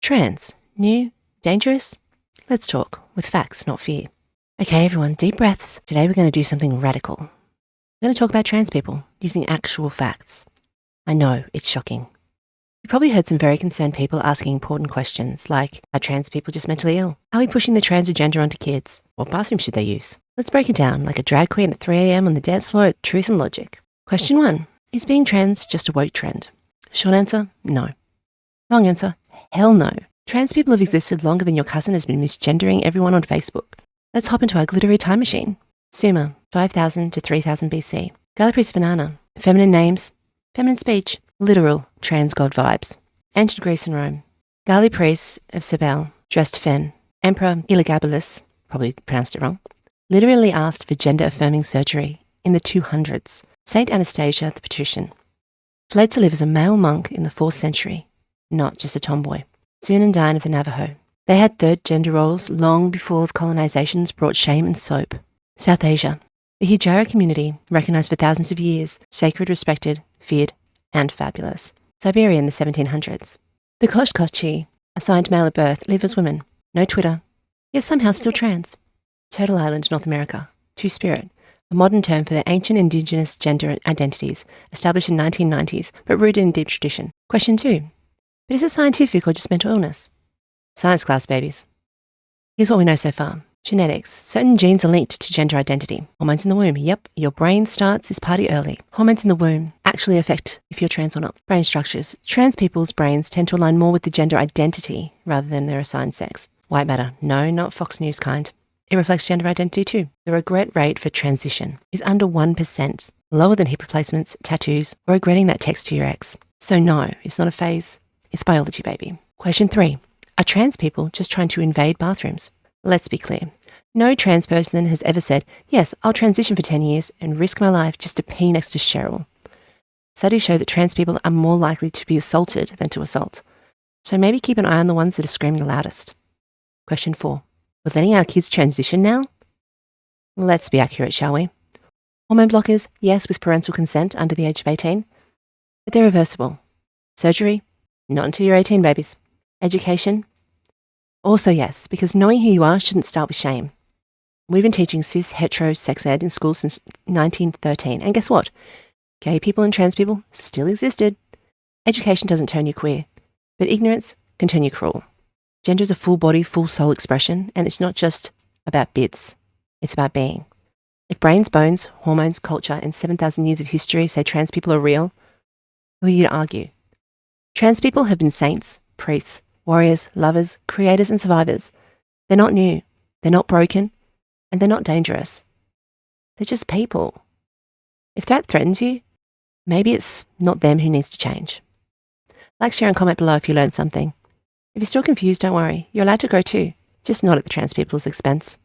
Trans. New? Dangerous? Let's talk, with facts, not fear. Okay, everyone, deep breaths. Today we're going to do something radical. We're going to talk about trans people using actual facts. I know, it's shocking. You probably heard some very concerned people asking important questions like, are trans people just mentally ill? Are we pushing the trans agenda onto kids? What bathroom should they use? Let's break it down like a drag queen at 3 a.m. on the dance floor with truth and logic. Question 1. Is being trans just a woke trend? Short answer, no. Long answer, hell no. Trans people have existed longer than your cousin has been misgendering everyone on Facebook. Let's hop into our glittery time machine. Sumer, 5000 to 3000 BC. Galliprie's banana. Feminine names, feminine speech, literal trans god vibes. Ancient Greece and Rome. Galliprius of Cybele, dressed femme. Emperor Elagabalus, probably pronounced it wrong, literally asked for gender-affirming surgery in the 200s. Saint Anastasia the Patrician fled to live as a male monk in the 4th century, not just a tomboy. Sunandan of the Navajo. They had third gender roles long before colonizations brought shame and soap. South Asia. The Hijara community, recognized for thousands of years, sacred, respected, feared, and fabulous. Siberia in the 1700s. The Koshkoshi, assigned male at birth, live as women. No Twitter, yet somehow still trans. Turtle Island, North America. Two-Spirit, a modern term for their ancient indigenous gender identities, established in 1990s, but rooted in deep tradition. Question 2. But is it scientific or just mental illness? Science class, babies. Here's what we know so far. Genetics. Certain genes are linked to gender identity. Hormones in the womb. Yep, your brain starts this party early. Hormones in the womb actually affect if you're trans or not. Brain structures. Trans people's brains tend to align more with the gender identity rather than their assigned sex. White matter. No, not Fox News kind. It reflects gender identity too. The regret rate for transition is under 1%, lower than hip replacements, tattoos, or regretting that text to your ex. So no, it's not a phase. It's biology, baby. Question 3. Are trans people just trying to invade bathrooms? Let's be clear. No trans person has ever said, yes, I'll transition for 10 years and risk my life just to pee next to Cheryl. Studies show that trans people are more likely to be assaulted than to assault. So maybe keep an eye on the ones that are screaming the loudest. Question 4. We're letting our kids transition now? Let's be accurate, shall we? Hormone blockers, yes, with parental consent under the age of 18, but they're reversible. Surgery? Not until you're 18, babies. Education? Also yes, because knowing who you are shouldn't start with shame. We've been teaching cis hetero sex ed in school since 1913, and guess what? Gay people and trans people still existed. Education doesn't turn you queer, but ignorance can turn you cruel. Gender is a full body, full soul expression, and it's not just about bits. It's about being. If brains, bones, hormones, culture, and 7,000 years of history say trans people are real, who are you to argue? Trans people have been saints, priests, warriors, lovers, creators, and survivors. They're not new, they're not broken, and they're not dangerous. They're just people. If that threatens you, maybe it's not them who needs to change. Like, share, and comment below if you learned something. If you're still confused, don't worry. You're allowed to grow too, just not at the trans people's expense.